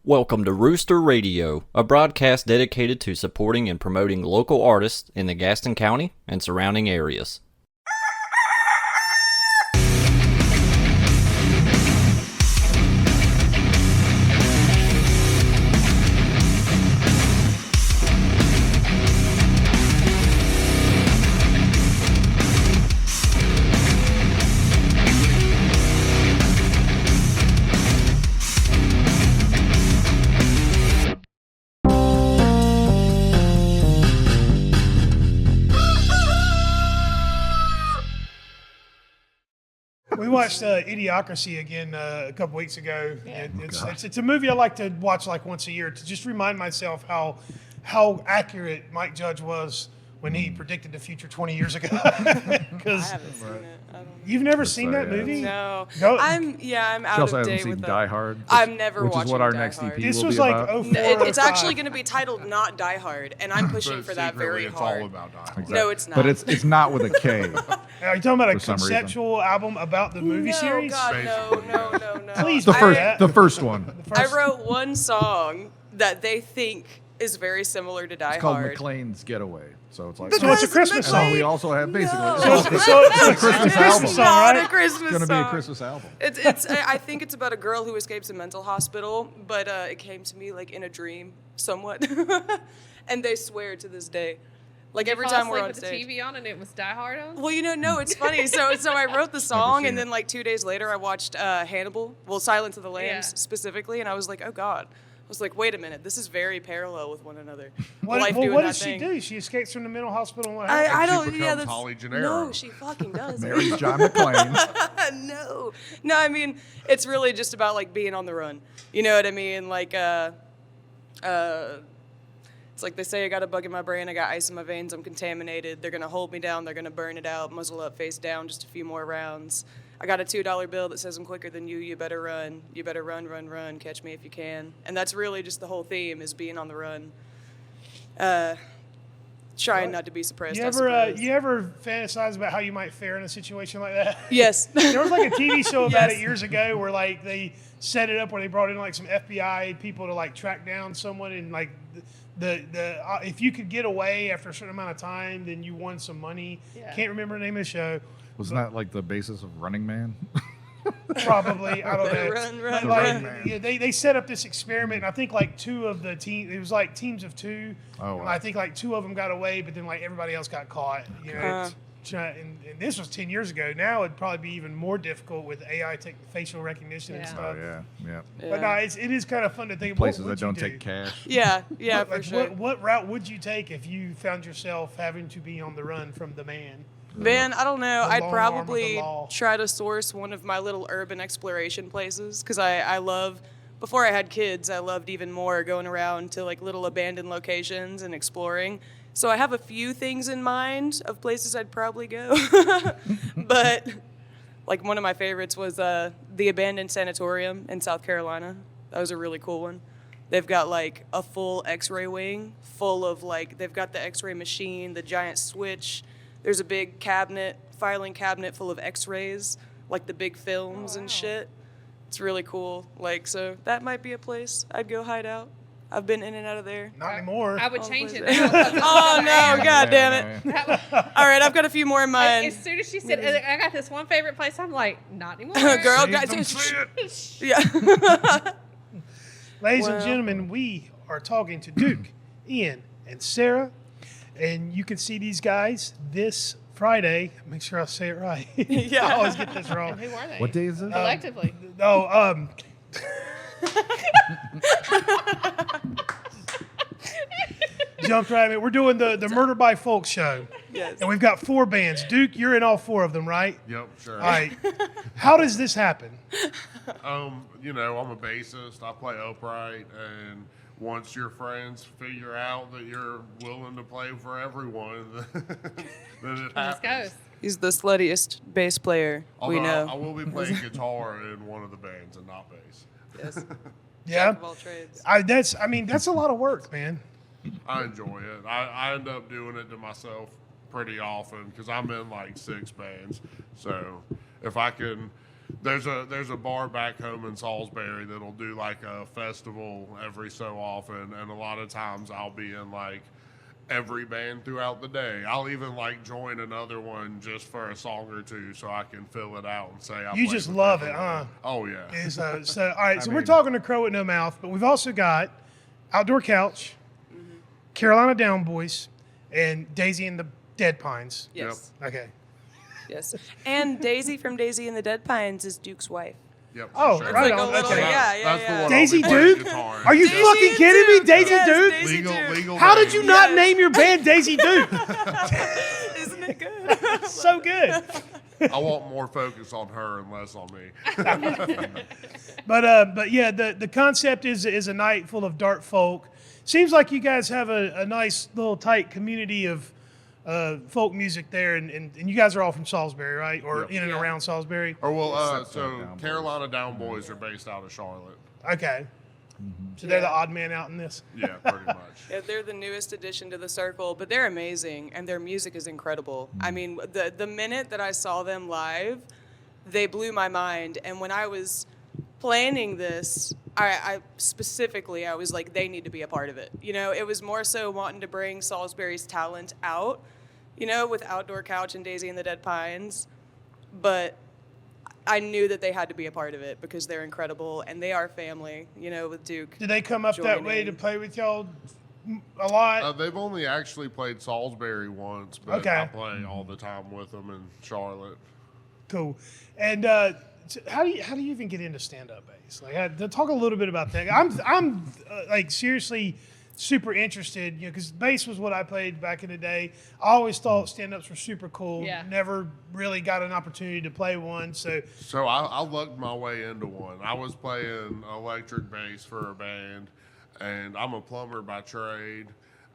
Welcome to Rooster Radio, a broadcast dedicated to supporting and promoting local artists in the Gaston County and surrounding areas. We watched Idiocracy again a couple weeks ago. Yeah. It's a movie I like to watch like once a year to just remind myself how accurate Mike Judge was when he predicted the future 20 years ago. I haven't seen it. You've never seen that movie? No. Go. I'm out of date with that. Die Hard. I've never watched Which is what our Die next Hard. EP This will was be like about. 04 It's actually going to be titled not Die Hard, and I'm pushing for that very it's hard. all about Die Hard. Exactly. No, it's not. But it's not with a K. Are you talking about a For some reason. conceptual album about the movie series? God, no. Please, The first one. I wrote one song that they think is very similar to Die It's called Hard. McLean's Getaway. So it's like. So it's a Christmas And song. we also have basically. No. It's a Christmas Christmas album. song, Not right? a Christmas It's going to be song. a Christmas album. I think it's about a girl who escapes a mental hospital, but it came to me like in a dream, somewhat. And they swear to this day. Like every time we're on with stage. the TV on and it was Die Hard on? Well, no, it's funny. So I wrote the song, and then like 2 days later, I watched Hannibal. Well, Silence of the Lambs specifically, and I was like, oh God. I was like, wait a minute, this is very parallel with one another. What does she do? She escapes from the mental hospital. And what happens? I don't. She Yeah, becomes that's Holly Gennaro. no, she fucking does. Mary's John McClane. No. I mean, it's really just about like being on the run. You know what I mean? Like, it's like they say I got a bug in my brain, I got ice in my veins, I'm contaminated. They're gonna hold me down, they're gonna burn it out, muzzle up, face down, just a few more rounds. I got a $2 bill that says I'm quicker than you. You better run. You better run, run, run. Catch me if you can. And that's really just the whole theme is being on the run. Trying not to be suppressed. You ever fantasize about how you might fare in a situation like that? Yes. There was like a TV show about Yes. it years ago where like they set it up where they brought in like some FBI people to like track down someone, and like the if you could get away after a certain amount of time, then you won some money. Yeah. Can't remember the name of the show. Wasn't that like the basis of Running Man? Probably, I don't know. Run, But run, like, run. yeah, they set up this experiment, and I think like two of the team, it was like teams of two. Oh, And wow. I think like two of them got away, but then like everybody else got caught. You know, and this was 10 years ago. Now it'd probably be even more difficult with AI facial recognition and Yeah. stuff. Oh, yeah. But no, it is kind of fun to think. Places what would that don't you do? take cash. Yeah, What, for like, sure. what route would you take if you found yourself having to be on the run from the man? Man, I don't know. The I'd long arm of the probably law. try to source one of my little urban exploration places because I love, before I had kids, I loved even more going around to like little abandoned locations and exploring. So I have a few things in mind of places I'd probably go. But like one of my favorites was the abandoned sanatorium in South Carolina. That was a really cool one. They've got like a full x-ray wing full of like, they've got the x-ray machine, the giant switch. There's a big filing cabinet full of x-rays, like the big films and shit. It's really cool. Like, so that might be a place I'd go hide out. I've been in and out of there. Not anymore. I would change it. Oh, no, God damn it. All right, I've got a few more in mind. As soon as she said, I got this one favorite place, I'm like, not anymore. Girl, yeah. Ladies and Well- gentlemen, we are talking to Duke, Ian, and Sarah, and you can see these guys this Friday. Make sure I say it right. Yeah. I always get this wrong. Who are they? What day is this? Collectively. No, jumped right in. We're doing the Murder by Folk show. Yes. And we've got 4 bands. Duke, you're in all 4 of them, right? Yep, sure. All right. How does this happen? I'm a bassist. I play upright, and once your friends figure out that you're willing to play for everyone, then it Let's happens. go. He's the sluttiest bass player we Although know. I will be playing guitar in one of the bands and not bass. Yes. Yeah. Jack of all trades. That's a lot of work, man. I enjoy it. I end up doing it to myself pretty often because I'm in like 6 bands. So if I can There's a bar back home in Salisbury that'll do like a festival every so often, and a lot of times I'll be in like every band throughout the day. I'll even like join another one just for a song or two so I can fill it out and say I You played just with love it, everyone. huh? Oh yeah. Is, so all right, so we're talking to Crow with No Mouth, but we've also got Outdoor Couch, Carolina Down Boys, and Daisy and the Dead Pines. Yes. Okay. Yes. And Daisy from Daisy and the Dead Pines is Duke's wife. Yep. Oh, sure. right like on. a little, Okay. That's the one I'll Daisy be playing Duke? guitar in. Are you Daisy fucking and kidding me? Duke. Daisy Yes, Duke? Daisy Duke. Legal. How did you not Yes. name your band Daisy Duke? Isn't it good? So good. I want more focus on her and less on me. But yeah, the concept is a night full of dart folk. Seems like you guys have a nice little tight community of folk music there, and you guys are all from Salisbury, right? Or Yep. in and Yeah. around Salisbury? Or well, Except for Down Boys. Carolina Down Boys are based out of Charlotte. Okay. So they're the odd man out in this. Yeah, pretty much. Yeah, they're the newest addition to the circle, but they're amazing, and their music is incredible. I mean, the minute that I saw them live, they blew my mind. And when I was planning this, I specifically, I was like, they need to be a part of it. You know, it was more so wanting to bring Salisbury's talent out, you know, with Outdoor Couch and Daisy and the Dead Pines. But I knew that they had to be a part of it because they're incredible, and they are family, you know, with Duke. Did they come up that way to joining. play with y'all a lot? They've only actually played Salisbury once, but Okay. I play all the time with them in Charlotte. Cool. And so how do you even get into stand-up bass? Like, talk a little bit about that. I'm like seriously super interested, you know, because bass was what I played back in the day. I always thought stand-ups were super cool. Yeah. Never really got an opportunity to play one. So So I lucked my way into one. I was playing electric bass for a band, and I'm a plumber by trade,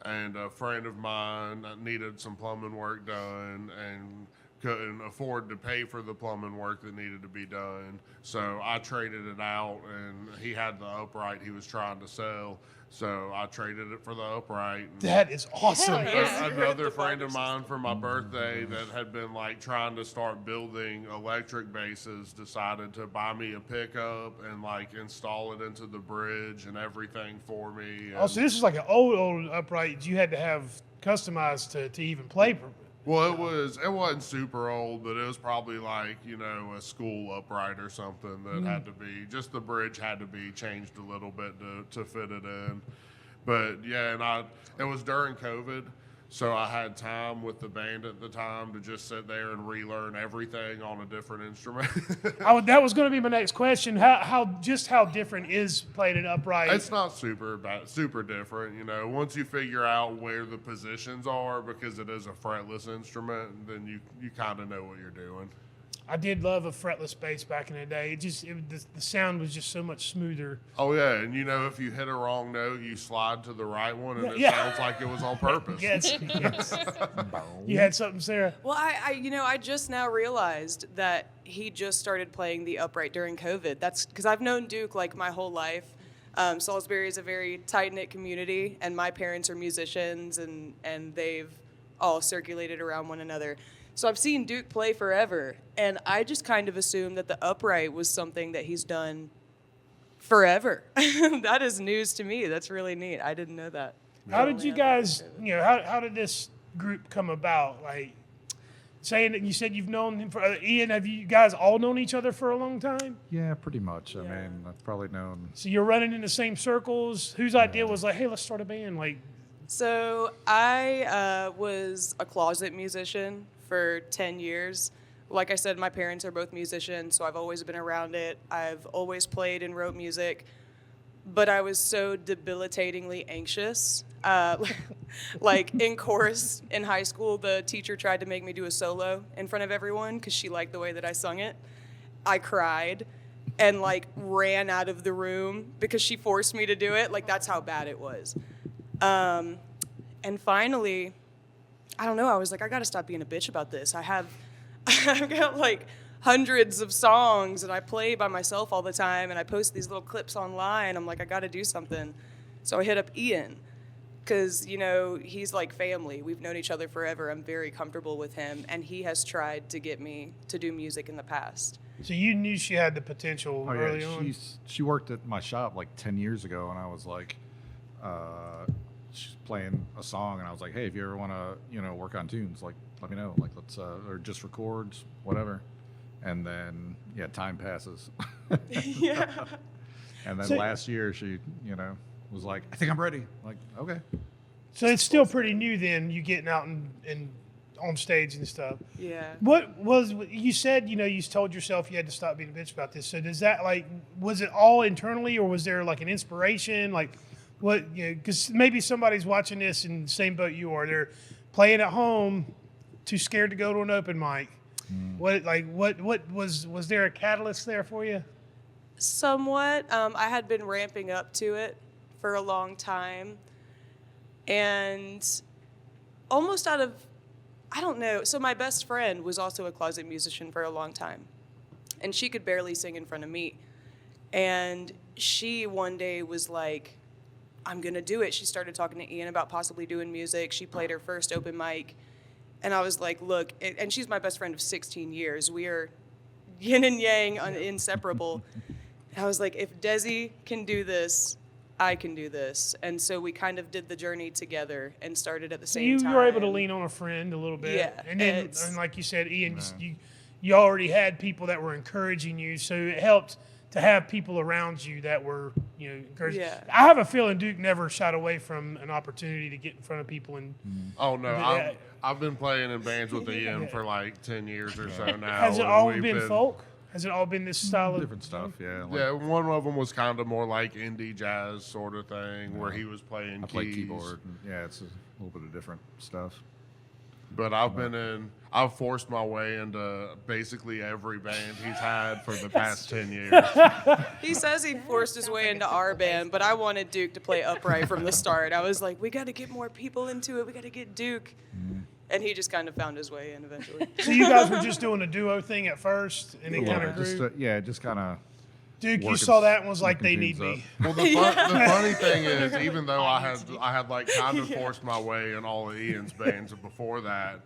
and a friend of mine needed some plumbing work done and couldn't afford to pay for the plumbing work that needed to be done. So I traded it out, and he had the upright he was trying to sell. So I traded it for the upright. And that is awesome. Hell yeah. another friend of mine for my birthday that had been like trying to start building electric basses decided to buy me a pickup and like install it into the bridge and everything for me. Oh, so this is like an old upright you had to have customized to even play. Well, it wasn't super old, but it was probably like, you know, a school upright or something that had to be, just the bridge had to be changed a little bit to fit it in. But yeah, and it was during COVID, so I had time with the band at the time to just sit there and relearn everything on a different instrument. That was going to be my next question. How different is playing an upright? It's not super different, you know. Once you figure out where the positions are, because it is a fretless instrument, then you kind of know what you're doing. I did love a fretless bass back in the day. The sound was just so much smoother. Oh yeah, and you know if you hit a wrong note, you slide to the right one, and it Yeah. sounds like it was on purpose. Yes. You had something, Sarah? Well, I just now realized that he just started playing the upright during COVID. That's because I've known Duke like my whole life. Salisbury is a very tight-knit community, and my parents are musicians, and they've all circulated around one another. So I've seen Duke play forever, and I just kind of assumed that the upright was something that he's done forever. That is news to me. That's really neat. I didn't know that. How did you guys, you know, how did this group come about? Like, saying that you said you've known him for, Ian, have you guys all known each other for a long time? Yeah, pretty much. I Yeah. mean, I've probably known. So you're running in the same circles? Whose idea was like, hey, let's start a band? Like, So I was a closet musician for 10 years. Like I said, my parents are both musicians, so I've always been around it. I've always played and wrote music, but I was so debilitatingly anxious. Like in chorus in high school, the teacher tried to make me do a solo in front of everyone because she liked the way that I sung it. I cried and like ran out of the room because she forced me to do it. Like that's how bad it was. And finally, I don't know, I was like, I gotta stop being a bitch about this. I've got like hundreds of songs and I play by myself all the time and I post these little clips online. I'm like, I gotta do something. So I hit up Ian because, you know, he's like family. We've known each other forever. I'm very comfortable with him and he has tried to get me to do music in the past. So you knew she had the potential Oh early yeah, on. she worked at my shop like 10 years ago, and I was like, she's playing a song, and I was like, hey, if you ever want to, work on tunes, like, let me know, like, let's or just records, whatever. And then time passes. Yeah. And then So- last year she, was like, I think I'm ready. Like, okay. So it's still pretty new then, you getting out and on stage and stuff. Yeah. What was, you said, you told yourself you had to stop being a bitch about this. So does that, like, was it all internally, or was there like an inspiration? Like, what, because maybe somebody's watching this in the same boat you are. They're playing at home, too scared to go to an open mic. What was there a catalyst there for you? Somewhat. I had been ramping up to it for a long time. And almost out of, I don't know. So my best friend was also a closet musician for a long time. And she could barely sing in front of me. And she one day was like, I'm going to do it. She started talking to Ian about possibly doing music. She played her first open mic. And I was like, look, and she's my best friend of 16 years. We are yin and yang, inseparable. And I was like, if Desi can do this, I can do this. And so we kind of did the journey together and started at the So same time. you were able to lean on a friend a little bit. Yeah, And then, it's- and like you said, Ian, you already had people that were encouraging you. So it helped to have people around you that were, encouraging. Yeah. I have a feeling Duke never shied away from an opportunity to get in front of people. And Oh no, Yeah. I've been playing in bands with Ian for like 10 years or so now. has it and all we've been folk? Has it all been this style of Different stuff, yeah. Like, Yeah, one of them was kind of more like indie jazz sort of thing, where he was playing I keys. play keyboard. And, it's a little bit of different stuff. But I've forced my way into basically every band he's had for the past 10 years. He says he forced his way into our band, but I wanted Duke to play upright from the start. I was like, we got to get more people into it. We got to get Duke. And he just kind of found his way in eventually. So you guys were just doing a duo thing at first, and it kind of grew. Just kind of. Duke, you working- saw that and was like, they working need tunes me. Well, the funny thing is, even though I had like kind of forced my way in all of Ian's bands before that,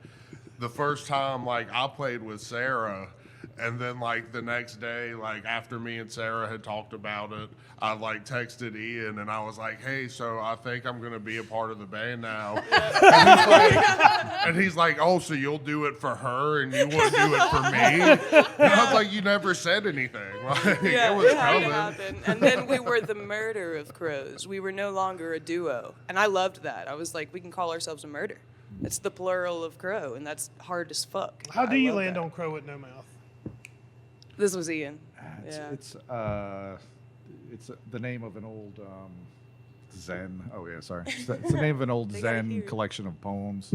the first time like I played with Sarah, and then like the next day, like after me and Sarah had talked about it, I like texted Ian and I was like, hey, so I think I'm gonna be a part of the band now. And he's like, oh, so you'll do it for her and you won't do it for me? And I was like, you never said anything. Like, Yeah, it was it had to coming. happen. And then we were the murder of crows. We were no longer a duo. And I loved that. I was like, we can call ourselves a murder. It's the plural of crow, and that's hard as fuck. How do I you love land that. on Crow with No Mouth? This was Ian. Yeah. It's the name of an old Zen. Oh yeah, sorry. It's the name of an old They gotta hear Zen it. collection of poems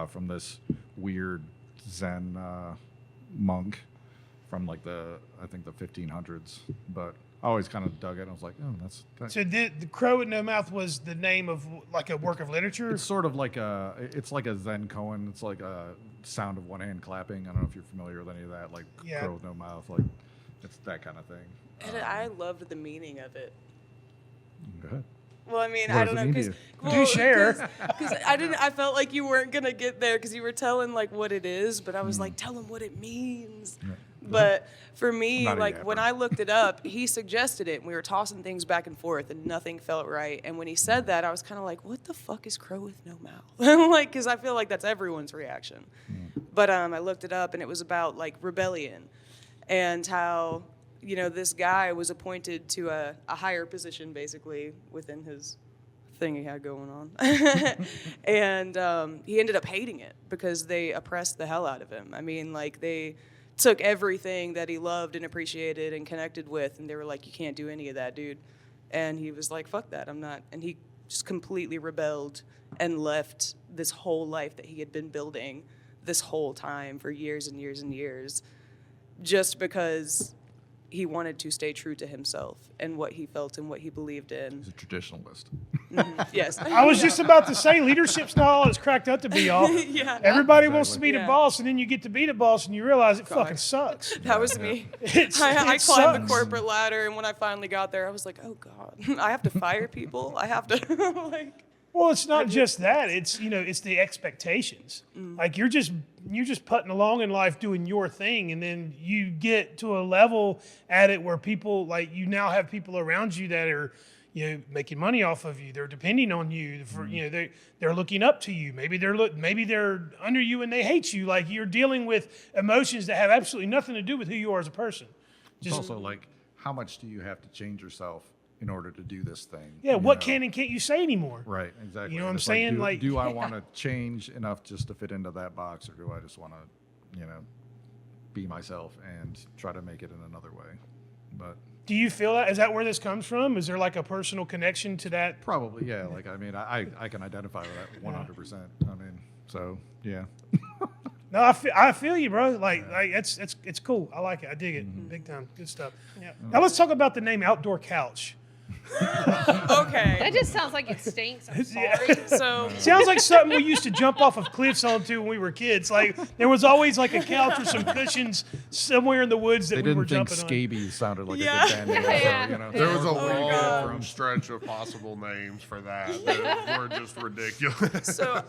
from this weird Zen monk from like I think the 1500s. But I always kind of dug it. I was like, oh, that's. So the Crow with No Mouth was the name of like a work of literature? It's sort of like it's like a Zen koan. It's like a sound of one hand clapping. I don't know if you're familiar with any of that, like Yeah. crow with no mouth, like it's that kind of thing. And I loved the meaning of it. Go ahead. Well, I mean, What I does don't it know, mean to because you? Do share. Because I felt like you weren't gonna get there because you were telling like what it is, but I was like, tell them what it means. But for me, Not a like yapper. when I looked it up, he suggested it, and we were tossing things back and forth, and nothing felt right. And when he said that, I was kind of like, what the fuck is crow with no mouth? Like, because I feel like that's everyone's reaction. But I looked it up, and it was about like rebellion, and how this guy was appointed to a higher position basically within his thing he had going on. And he ended up hating it because they oppressed the hell out of him. I mean, like they took everything that he loved and appreciated and connected with, and they were like, you can't do any of that, dude. And he was like, fuck that, I'm not. And he just completely rebelled and left this whole life that he had been building this whole time for years and years and years, just because he wanted to stay true to himself and what he felt and what he believed in. He's a traditionalist. Yes. I was just about to say, leadership's not all it's cracked up to be, y'all. Yeah. Everybody wants to be the Yeah. boss, and then you get to be the boss, and you realize it fucking sucks. That was me. It's, I it climbed sucks. the corporate ladder, and when I finally got there, I was like, oh, God, I have to fire people? I have to, like, Well, it's not just that. It's it's the expectations. Like you're just putting along in life doing your thing, and then you get to a level at it where people like you now have people around you that are making money off of you. They're depending on you for they're looking up to you. Maybe they're under you and they hate you. Like you're dealing with emotions that have absolutely nothing to do with who you are as a person. It's also like, how much do you have to change yourself in order to do this thing? Yeah, what can and can't you say anymore? Right, exactly. You know what I'm It's saying? do I want to change enough just to fit into that box, or do I just want to, be myself and try to make it in another way? But do you feel that? Is that where this comes from? Is there like a personal connection to that? probably, yeah. Like, I mean, I can identify with that 100%. I mean, so yeah. No, I feel you, bro. Like it's cool. I like it. I dig it. Big time. Good stuff. Yep. Now let's talk about the name Outdoor Couch. Okay. That just sounds like it stinks. I'm Yeah. sorry. So Sounds like something we used to jump off of cliffs onto when we were kids. Like there was always like a couch or some cushions somewhere in the woods that They we were didn't think jumping on. scabies sounded like Yeah. a good band name. Yeah. So, There was a God. long stretch of possible names for that were just ridiculous. So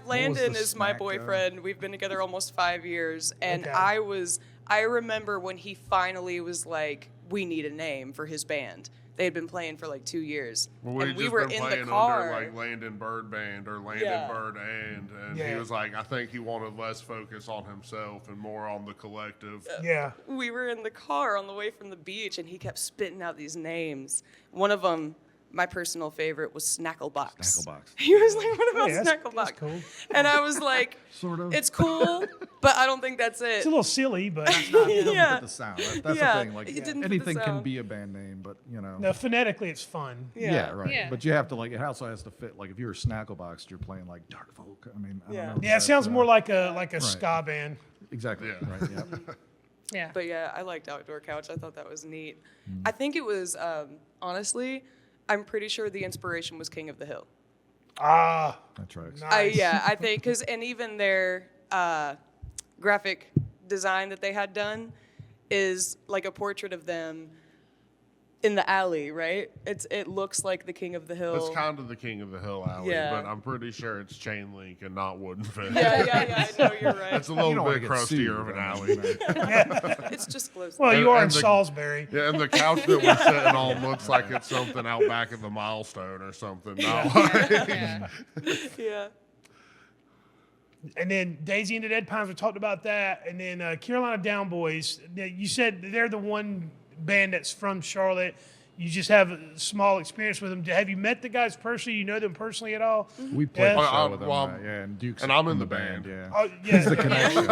Landon the is my snack, boyfriend. We've been together almost 5 years, and Okay. I remember when he finally was like, "We need a name for his band." They had been playing for like 2 years, Well, and we'd we just were been in playing the car. under like Landon Bird Band or Landon Yeah. Bird and Yeah. he was like, I think he wanted less focus on himself and more on the collective. Yeah. We were in the car on the way from the beach, and he kept spitting out these names. One of them, my personal favorite, was Snacklebox. Snacklebox. He was like, "What about Hey, that's Snacklebox?" cool. And I was like, Sort of. "It's cool, but I don't think that's it." It's a little silly, but It doesn't Yeah. fit the sound. That's Yeah, the thing. Like, it didn't fit the anything can sound. be a band name, but no, phonetically it's fun. Yeah, right. Yeah. But you have to like it also has to fit. Like if you're a Snacklebox, you're playing like dark folk. I mean, I Yeah. don't know. Yeah, it sounds more like a Right. ska band. exactly Yeah. right. Yeah. Yeah. But yeah, I liked Outdoor Couch. I thought that was neat. I think it was, honestly, I'm pretty sure the inspiration was King of the Hill. Ah, That tracks. nice. I think, and even their graphic design that they had done is like a portrait of them in the alley, right? It looks like the King of the Hill. It's kind of the King of the Hill alley, Yeah. but I'm pretty sure it's chain link and not wooden fence. yeah, I know, you're right. It's a You little don't wanna bit get sued, crustier of an I alley. mean, It's just close. Well, And- you are and in the- Salisbury. Yeah, and the couch that we're sitting on looks like it's something out back of the Milestone or something. Not like, Yeah. Yeah. And then Daisy and the Dead Pines, we talked about that. And then Carolina Down Boys, you said they're the one band that's from Charlotte. You just have a small experience with them. Have you met the guys personally? You know them personally at all? we played Yeah. a show Well, with them. well, Yeah, and Duke's and I'm in the band. Yeah. Oh, yeah. The connection.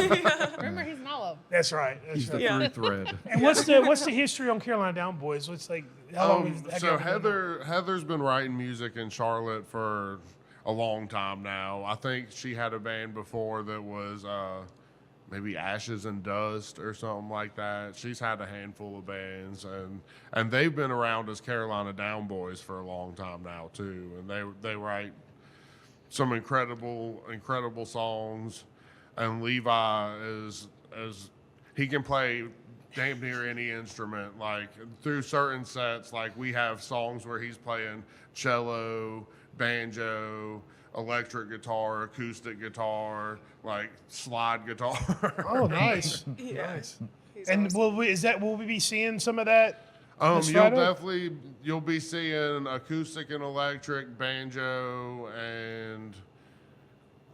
Remember, he's in all of them. That's right. That's He's the right. Yeah. through thread. And what's the history on Carolina Down Boys? What's like how long have So y'all been doing Heather's been writing music in Charlotte for a long time now. I think she had a band before that was maybe Ashes and Dust or something like that. She's had a handful of bands, and they've been around as Carolina Down Boys for a long time now too. And they write some incredible songs. And Levi is he can play damn near any instrument. Like through certain sets, like we have songs where he's playing cello, banjo, electric guitar, acoustic guitar, like slide guitar. Oh, nice. Yeah. Nice. He's And awesome. will we be seeing some of that? This Friday? You'll be seeing acoustic and electric, banjo, and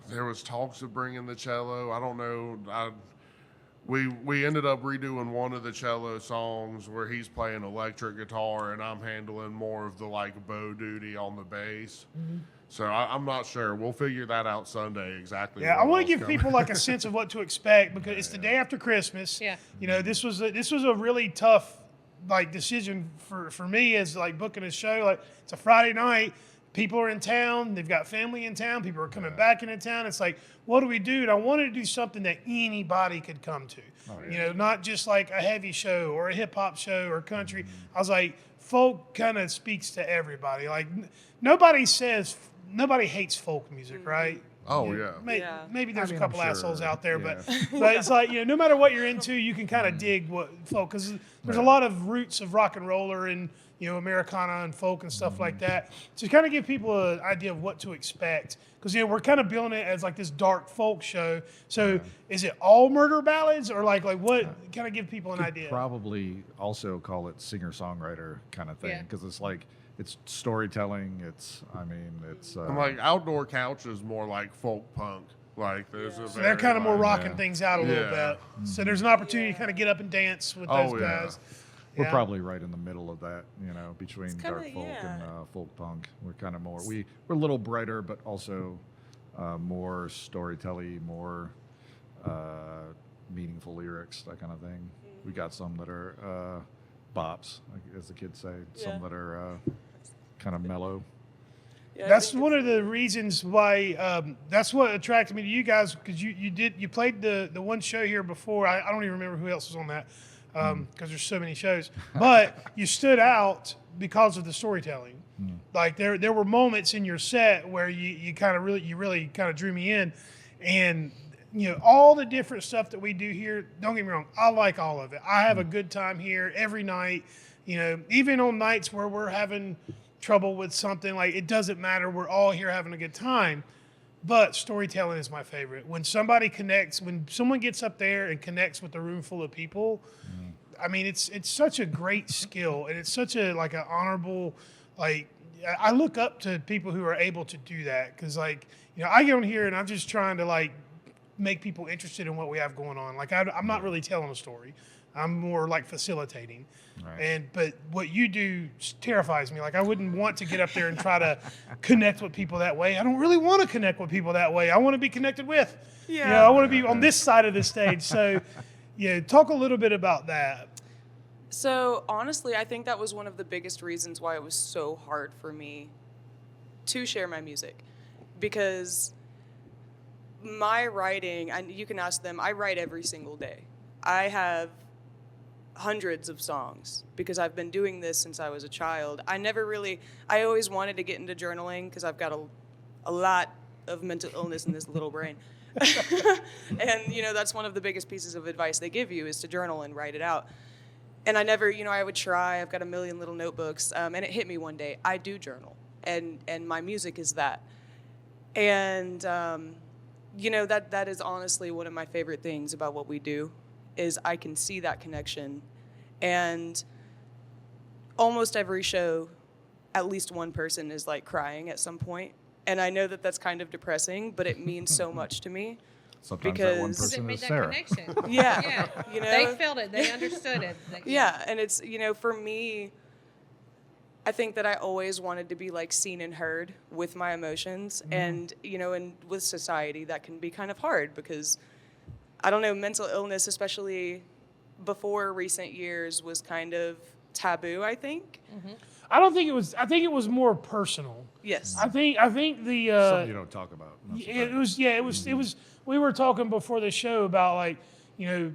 there was talks of bringing the cello. I don't know. We ended up redoing one of the cello songs where he's playing electric guitar and I'm handling more of the like bow duty on the bass. Mm-hmm. So I'm not sure. We'll figure that out Sunday exactly. Yeah, I what want all's to give coming. people like a sense of what to expect because it's the day after Christmas. Yeah. You know, this was a really tough like decision for me as like booking a show. Like it's a Friday night, people are in town, they've got family in town, people are coming back into town. It's like, what do we do? And I wanted to do something that anybody could come to. You know, not just like a heavy show or a hip hop show or country. I was like, folk kind of speaks to everybody. Like nobody hates folk music, right? Oh yeah. Yeah. Maybe there's I mean, a couple I'm sure, assholes out there, yeah. but it's like, you know, no matter what you're into, you can kind of dig what folk, because there's a lot of roots of rock and roller and, Americana and folk and stuff like that, to kind of give people an idea of what to expect. Because we're kind of billing it as like this dark folk show. So is it all murder ballads, or like what? Kind of give people an idea. Probably also call it singer-songwriter kind of thing, Yeah. because it's like it's storytelling. It's I'm like Outdoor Couch is more like folk punk. Like there's a So they're kind of more rocking Yeah. things out a little Yeah. bit. So there's an opportunity to kind of get up and dance with those Oh, yeah. guys. We're Yeah. probably right in the middle of that, between kinda, dark folk yeah. and folk punk. We're kind of more we're a little brighter, but also more storytelling, more meaningful lyrics, that kind of thing. We got some that are bops, like, as the kids say. Yeah. Some that are kind of mellow. Yeah, I That's think one it's- of the reasons why. That's what attracted me to you guys, because you played the one show here before. I don't even remember who else was on that, because there's so many shows. But you stood out because of the storytelling. Like there were moments in your set where you really kind of drew me in, and all the different stuff that we do here. Don't get me wrong, I like all of it. I have a good time here every night. Even on nights where we're having trouble with something, like, it doesn't matter. We're all here having a good time. But storytelling is my favorite. When somebody connects, when someone gets up there and connects with a room full of people, I mean, it's such a great skill, and it's such a like an honorable, like, I look up to people who are able to do that, because like, I get on here and I'm just trying to like make people interested in what we have going on. Like, I'm not really telling a story. I'm more like facilitating. Right. But what you do terrifies me. Like, I wouldn't want to get up there and try to connect with people that way. I don't really want to connect with people that way. I want to be connected with. Yeah. I want to be on this side of the stage. So, talk a little bit about that. So honestly, I think that was one of the biggest reasons why it was so hard for me to share my music, because my writing, and you can ask them, I write every single day. I have hundreds of songs because I've been doing this since I was a child. I always wanted to get into journaling because I've got a lot of mental illness in this little brain. And, that's one of the biggest pieces of advice they give you is to journal and write it out. And I never, I would try. I've got a million little notebooks. And it hit me one day. I do journal. And my music is that. And, that is honestly one of my favorite things about what we do is I can see that connection. And almost every show, at least one person is like crying at some point. And I know that that's kind of depressing, but it means so much to me. Sometimes that one Because- Because it person made is that Sarah. connection. Yeah. They felt it. They understood it. Yeah, and it's, for me, I think that I always wanted to be like seen and heard with my emotions. And, and with society, that can be kind of hard because, I don't know, mental illness, especially before recent years, was kind of taboo, I think. I don't think it was. I think it was more personal. Yes. I think the Something you don't talk about. That's the it thing. was it was. We were talking before the show about like,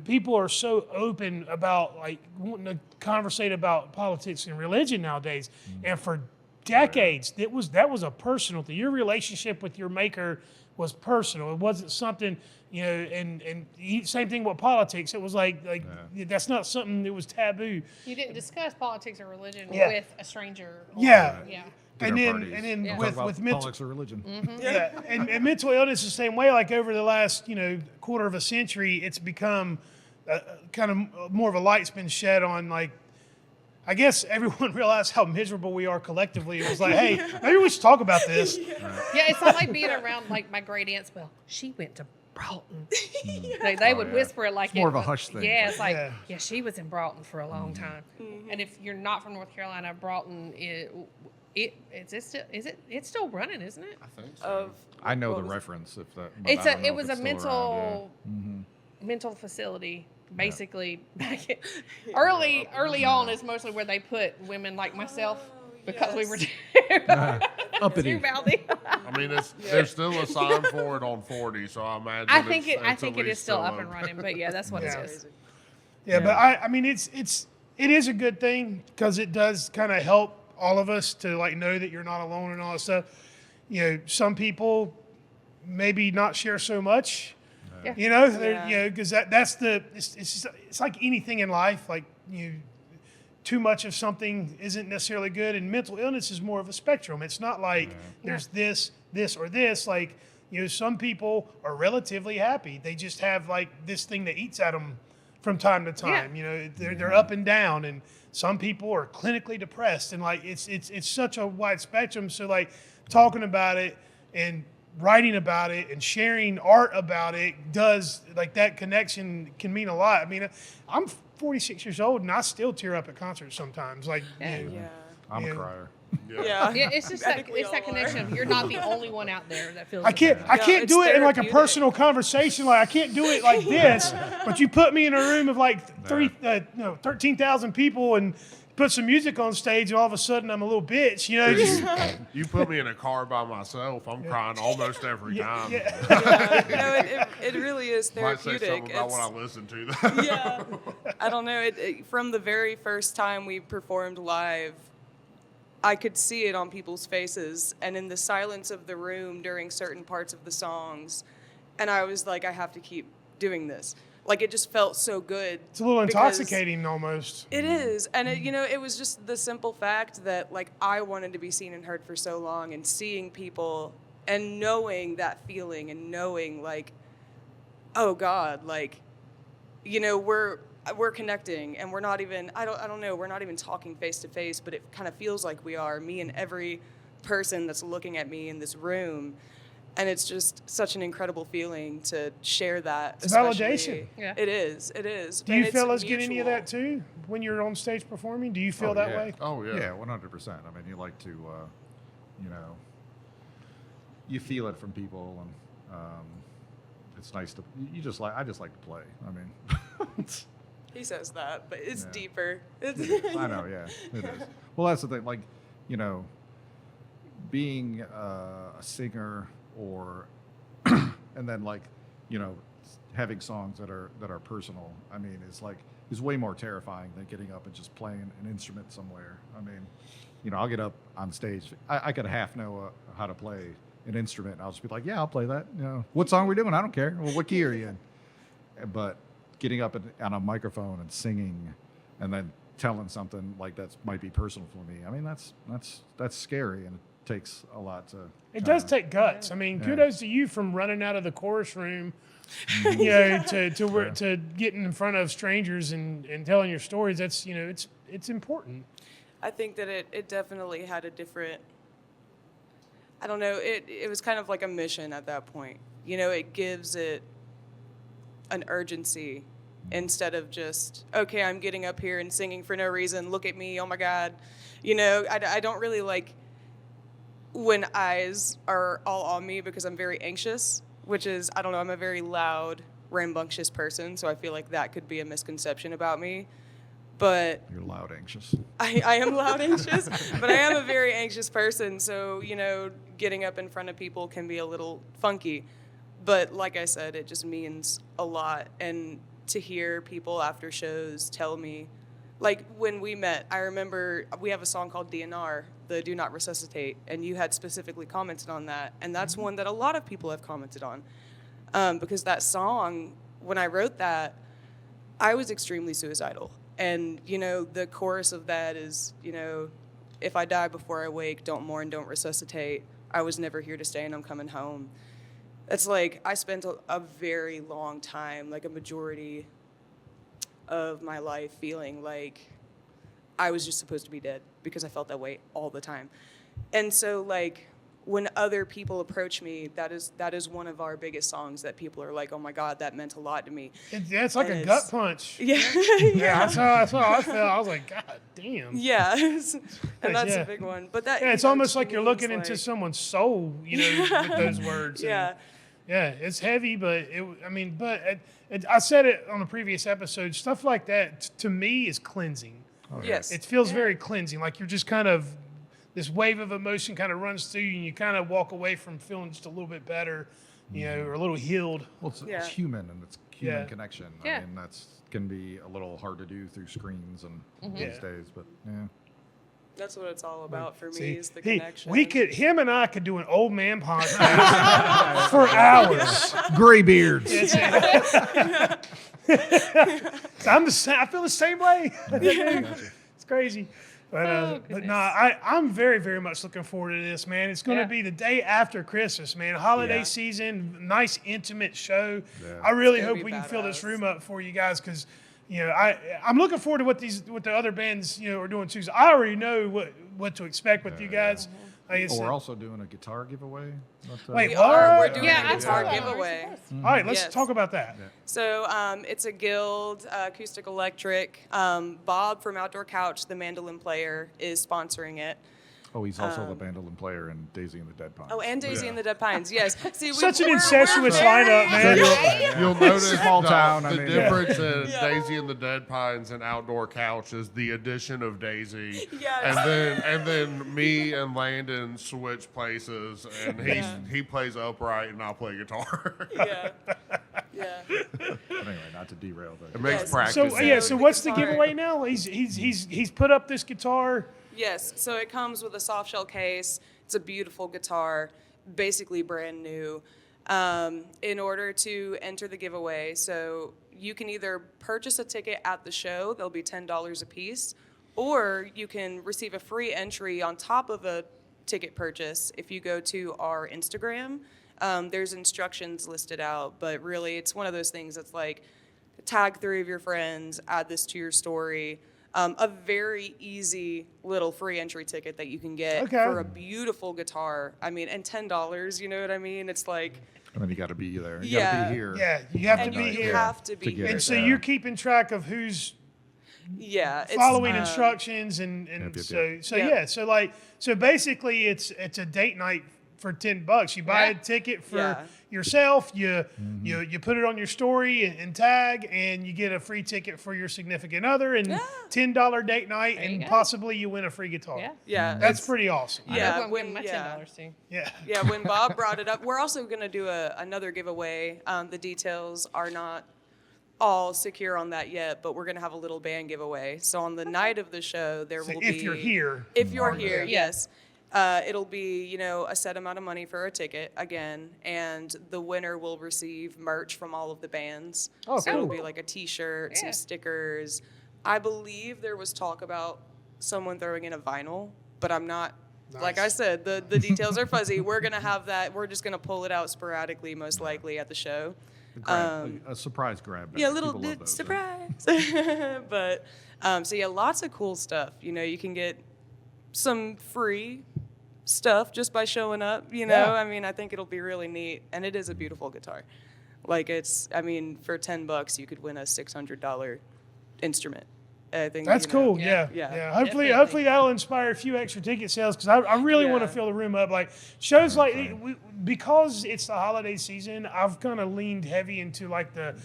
people are so open about like wanting to conversate about politics and religion nowadays, and for decades that was a personal thing. Your relationship with your maker was personal. It wasn't something, same thing with politics. It was like that's not something that was taboo. You didn't discuss politics or religion Yeah. with a stranger. Yeah. Yeah. Dinner And then parties. and then Yeah. Talk with about with mental politics or religion. Yeah, and mental illness is the same way. Like over the last, quarter of a century, it's become kind of more of a light's been shed on. Like, I guess everyone realized how miserable we are collectively. It was like, hey, maybe we should talk about this. Yeah, it's not like being around like my great aunts. Well, she went to Broughton. They would yeah. whisper it like It's more it of a was- hush thing. Yeah, it's like Yeah. she was in Broughton for a long time. And if you're not from North Carolina, Broughton it's still running, isn't it? I think so. Of I know what the was- reference. If that, but I don't know It if was it's a still around, mental facility. Basically, back early on is mostly where they put women like myself because we were yeah. Uppity. too mouthy. I mean, there's still a sign for it on 40, so I imagine. I think it's it at is least still up open. and running, but yeah, that's what Yeah. it is. Yeah, but I mean, it is a good thing because it does kind of help all of us to like know that you're not alone and all that stuff. Some people maybe not share so much. Yeah. Because it's like anything in life. Like too much of something isn't necessarily good, and mental illness is more of a spectrum. It's not like there's this, or this. Like, some people are relatively happy. They just have like this thing that eats at them from time to time. They're up and down, and some people are clinically depressed, and like it's such a wide spectrum. So like talking about it and writing about it and sharing art about it does, like, that connection can mean a lot. I mean, I'm 46 years old and I still tear up at concerts sometimes. Like, I'm a crier. Yeah. It's just that connection of you're not the only one out there that feels. I can't it's do it in like a therapeutic. personal conversation. Like, I can't do it like this. But you put me in a room of like 13,000 people and put some music on stage, and all of a sudden I'm a little bitch. Just, You put me in a car by myself, I'm crying almost every time. It really is Might say therapeutic. something about what I listen to, though. Yeah. I don't know. From the very first time we performed live, I could see it on people's faces and in the silence of the room during certain parts of the songs. And I was like, I have to keep doing this. Like, it just felt so good. it's a little because intoxicating almost. It is. And, it was just the simple fact that, like, I wanted to be seen and heard for so long, and seeing people and knowing that feeling and knowing, like, oh, God, like, we're connecting, and we're not even, I don't know, we're not even talking face to face, but it kind of feels like we are, me and every person that's looking at me in this room. And it's just such an incredible feeling to share that. It's validation. Yeah. It is. Do you feel us get any of that too when you're on stage performing? Do you feel that way? Oh, yeah. Yeah, 100%. I mean, you like to, you feel it from people, and it's nice to. I just like to play. I mean, He says that, but it's deeper. it is. I know. Yeah, it is. Well, that's the thing. Like, being a singer, or and then like, having songs that are personal. I mean, is way more terrifying than getting up and just playing an instrument somewhere. I mean, I'll get up on stage. I could half know how to play an instrument, and I'll just be like, yeah, I'll play that. What song are we doing? I don't care. Well, what key are you in? But getting up on a microphone and singing, and then telling something like that might be personal for me. I mean, that's scary, and it takes a lot to. It does take guts. I mean, kudos to you from running out of the chorus room, to getting in front of strangers and telling your stories. That's it's important. I think that it definitely had a different, I don't know, it was kind of like a mission at that point. It gives it an urgency instead of just, okay, I'm getting up here and singing for no reason. Look at me. Oh my God. I don't really like when eyes are all on me because I'm very anxious, which is, I don't know, I'm a very loud, rambunctious person. So I feel like that could be a misconception about me. But You're loud anxious. I am loud anxious, but I am a very anxious person. So, getting up in front of people can be a little funky. But like I said, it just means a lot. And to hear people after shows tell me, like when we met, I remember we have a song called DNR, the Do Not Resuscitate, and you had specifically commented on that. And that's one that a lot of people have commented on. Because that song, when I wrote that, I was extremely suicidal. And, the chorus of that is, if I die before I wake, don't mourn, don't resuscitate. I was never here to stay and I'm coming home. It's like I spent a very long time, like a majority of my life, feeling like I was just supposed to be dead because I felt that way all the time. And so, like, when other people approach me, that is one of our biggest songs that people are like, oh my God, that meant a lot to me. It's like a gut punch. Yeah. That's how I felt. I was like, God damn. Yeah. And that's Yeah. a big one. But that, It's almost like you're looking into like, someone's soul, with those words. Yeah. Yeah, it's heavy, but I said it on a previous episode. Stuff like that, to me, is cleansing. Yes. It feels very cleansing. Like you're just kind of, this wave of emotion kind of runs through you, and you kind of walk away from feeling just a little bit better, or a little healed. Well, it's human, and it's human Yeah. connection. Yeah. I mean, can be a little hard to do through screens and these days, but yeah. That's what it's all about for me, See, is the connection. him and I could do an old man podcast for hours. Gray beards. I feel the same way. crazy. But goodness. I'm very, very much looking forward to this, man. It's going to Yeah. be the day after Christmas, man. Holiday Yeah. season, nice intimate show. Yeah. I really gonna hope be we can fill this badass. room up for you guys because, I'm looking forward to what the other bands are doing too. So I already know what to expect with you guys. Like it's- Oh, we're also doing a guitar giveaway. Wait, We what? are. We're doing Yeah, a I guitar saw that. giveaway. All right, let's Yes. talk about that. So it's a Guild acoustic electric. Bob from Outdoor Couch, the mandolin player, is sponsoring it. Oh, he's also the mandolin player in Daisy and the Dead Pines. Oh, and Daisy and the Dead Pines. Yes. See, Such an we're incestuous very- lineup, man. You'll notice Small town, I The mean, difference in Yeah. Daisy and the Dead Pines and Outdoor Couch is the addition of Daisy. Yes. And then me and Landon switch places, and he plays upright and I'll play guitar. Yeah. Yeah. But anyway, not to derail It the. makes Yes. practice. So yeah, so the what's the guitar- giveaway now? He's put up this guitar. Yes, so it comes with a soft shell case. It's a beautiful guitar, basically brand new. In order to enter the giveaway, so you can either purchase a ticket at the show, they'll be $10 a piece, or you can receive a free entry on top of a ticket purchase if you go to our Instagram. There's instructions listed out, but really it's one of those things that's like tag 3 of your friends, add this to your story. A very easy little free entry ticket that you can get Okay. for a beautiful guitar. I mean, and $10, you know what I mean? It's like, And then you got to be there. You got Yeah. to be here. Yeah, you have to and be you here. have to be To get here. it. And so Yeah. you're keeping track of who's Yeah. it's, following um, instructions and Yep. so basically it's a date night for $10. You buy a Yeah. ticket for Yeah. yourself, you Mm-hmm. put it on your story and tag, and you get a free ticket for your significant other and Yeah. $10 date night, There you and go. possibly you win a free guitar. Yeah. Yeah. That's it's- pretty awesome. Yeah. I'm giving my $10 to. Yeah. Yeah, when Bob brought it up, we're also going to do another giveaway. The details are not all secure on that yet, but we're going to have a little band giveaway. So on the night of the show, there So will if be. you're here. If you're on here, there. yes. It'll be, a set amount of money for a ticket again, and the winner will receive merch from all of the bands. Oh, so it'll cool. be like a T-shirt, Yeah. some stickers. I believe there was talk about someone throwing in a vinyl, but I'm not. Like I Nice. said, the details are fuzzy. We're gonna have that. We're just gonna pull it out sporadically, most likely at the show. A surprise grab bag. Yeah, a little People love bit those, surprise. But so yeah, lots of cool stuff. You can get some free stuff just by showing up. Yeah. I mean, I think it'll be really neat, and it is a beautiful guitar. Like for $10 you could win a $600 instrument. I think That's cool. Yeah. Yeah. Hopefully, Definitely. that'll inspire a few extra ticket sales because I really want to Yeah. fill the room up. Like shows because it's the holiday season, I've kind of leaned heavy into like the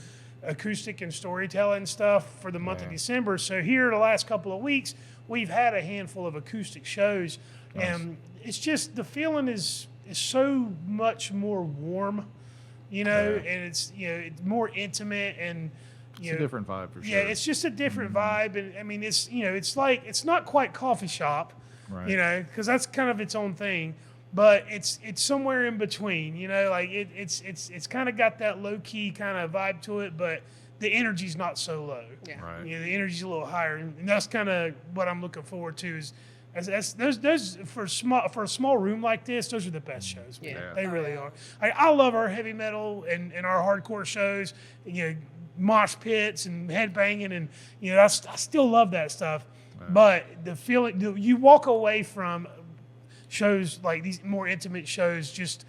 acoustic and storytelling stuff for the month of Yeah. December. So here the last couple of weeks, we've had a handful of acoustic shows, and it's just the feeling is so much more warm, and it's it's more intimate and. It's a different vibe for sure. Yeah, it's just a different vibe, and I mean, it's like it's not quite coffee shop, Right. because that's kind of its own thing, but it's somewhere in between, like it's kind of got that low key kind of vibe to it, but the energy's not so low. Yeah. Right. The energy's a little higher, and that's kind of what I'm looking forward to. Is as those for a small room like this, those are the best shows. Man. Yeah. They really are. I love our heavy metal and our hardcore shows. Mosh pits and headbanging, and I still love that stuff. But the feeling you walk away from shows like these more intimate shows just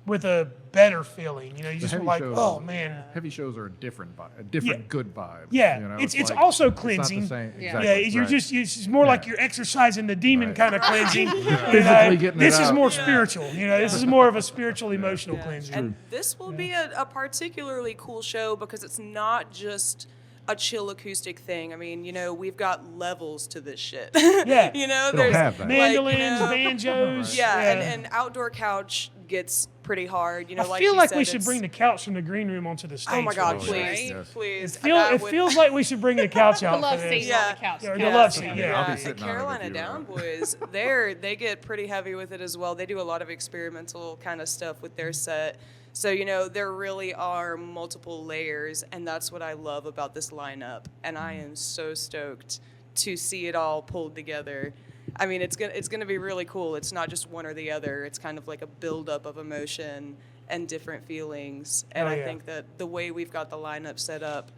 with a better feeling. You just heavy like, shows- oh man. Heavy shows are a different vibe, a different good vibe. Yeah, it's like- also it's not the cleansing. same- Yeah. Yeah, exactly, you're right. it's more like you're exercising the demon Right. kind of cleansing. Physically getting it this is out. more spiritual. This is more of a spiritual, emotional cleansing. And this will be a particularly cool show because it's not just a chill acoustic thing. I mean, we've got levels to this shit. Yeah. There's have that. Mandolins, banjos. Yeah, and Outdoor Couch gets pretty hard. I like feel you like said, we should it's- bring the couch from the green room onto the stage. Oh my God, for this. please, Right? please. It That would- feels like we should bring the couch The out love for seat this. Yeah. on the couch. Yeah, the Yeah. love seat, Yeah, yeah. I'll be And sitting on it Carolina with you, Down Boys, they get pretty heavy with it as well. They do a lot of experimental kind of stuff with their set. So, there really are multiple layers, and that's what I love about this lineup. And I am so stoked to see it all pulled together. I mean, it's gonna be really cool. It's not just one or the other. It's kind of like a buildup of emotion and different feelings. And I think that the way we've got the lineup set up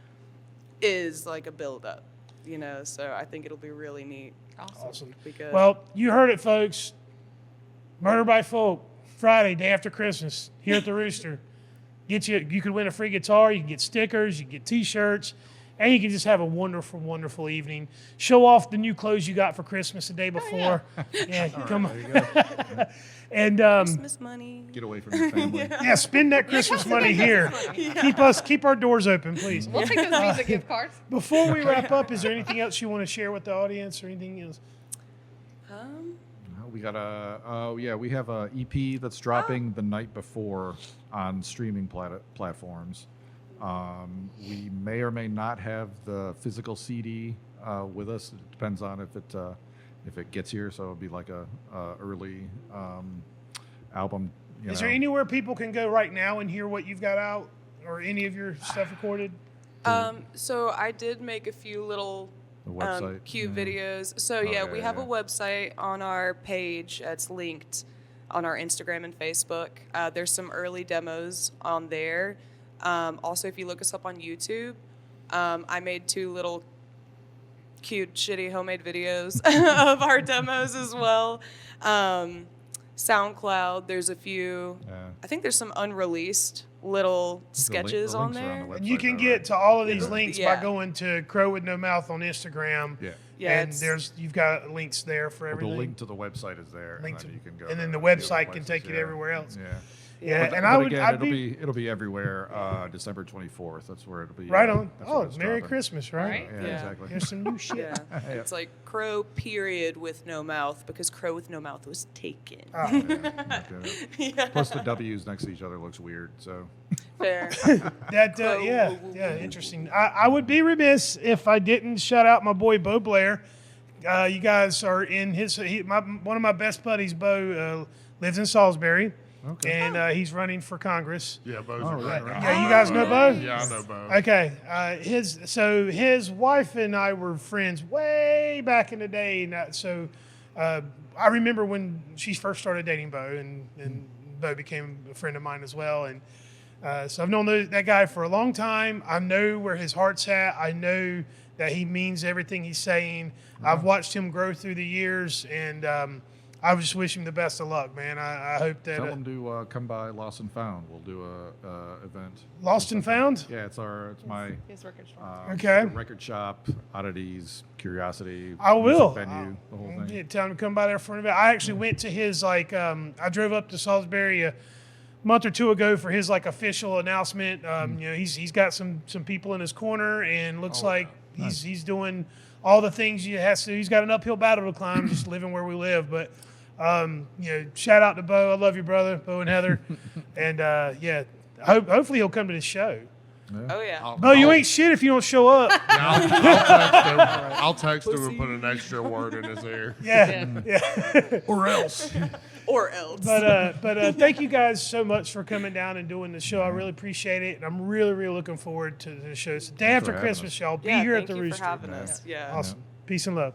is like a buildup, So I think it'll be really neat. Awesome. Be good. Well, you heard it, folks. Murder by Folk, Friday, day after Christmas, here at the Rooster. You can win a free guitar, you can get stickers, you can get T-shirts, and you can just have a wonderful, wonderful evening. Show off the new clothes you got for Christmas the day before. Come on. There you go. And Christmas money. Get away from your family. spend that Christmas money here. Keep our doors open, please. We'll take those Visa gift cards. Before we wrap up, is there anything else you want to share with the audience or anything else? We got we have a EP that's dropping the night before on streaming platforms. We may or may not have the physical CD with us. It depends on if it gets here. So it'll be like a early album. Is there anywhere people can go right now and hear what you've got out or any of your stuff recorded? So I did make a few little website. cute videos. So we have a website on our page. It's linked on our Instagram and Facebook. There's some early demos on there. Also, if you look us up on YouTube, I made 2 little cute, shitty homemade videos of our demos as well. SoundCloud, there's a few. I think there's some unreleased little sketches on there. And you can get to all of these links by going to Crow with No Mouth on Instagram. And you've got links there for everything. The link to the website is there. You can go. And then the website can take you to everywhere else. Yeah, and it'll be everywhere. December 24th. That's where it'll be. Right on. It's Merry dropping. Christmas, right? Yeah, exactly. There's some new shit. Yeah. It's like Crow period with no mouth because Crow with no mouth was taken. Plus the W's next to each other looks weird. So. Fair. Interesting. I would be remiss if I didn't shout out my boy Bo Blair. You guys are in one of my best buddies, Bo, lives in Salisbury. Okay. And he's running for Congress. Yeah, Bo's a great guy. Yeah, you guys know Bo? Yeah, I know Bo. Okay. His wife and I were friends way back in the day. And I remember when she first started dating Bo, and Bo became a friend of mine as well. And so I've known that guy for a long time. I know where his heart's at. I know that he means everything he's saying. I've watched him grow through the years, and I just wish him the best of luck, man. I hope that... Tell him to come by Lost and Found. We'll do a event. Lost and Found? Yeah, it's my... His record shop. Okay. Record shop, oddities, curiosity. I will. Venue, the whole thing. Yeah, tell him to come by there for an event. I actually went to his, I drove up to Salisbury a month or 2 ago for his, official announcement. He's got some people in his corner, and looks he's doing all the things he has to. He's got an uphill battle to climb, just living where we live, but... shout out to Bo. I love you, brother, Bo and Heather. And hopefully he'll come to the show. Yeah. Oh yeah. Bo, you ain't shit if you don't show up. I'll text him and put an extra word in his ear. Yeah. Or else. Or else. But thank you guys so much for coming down and doing the show. I really appreciate it, and I'm really, really looking forward to the show. It's the day after Christmas, y'all. Be here at the Thank you Rooster. for having us. Yeah. Awesome. Peace and love.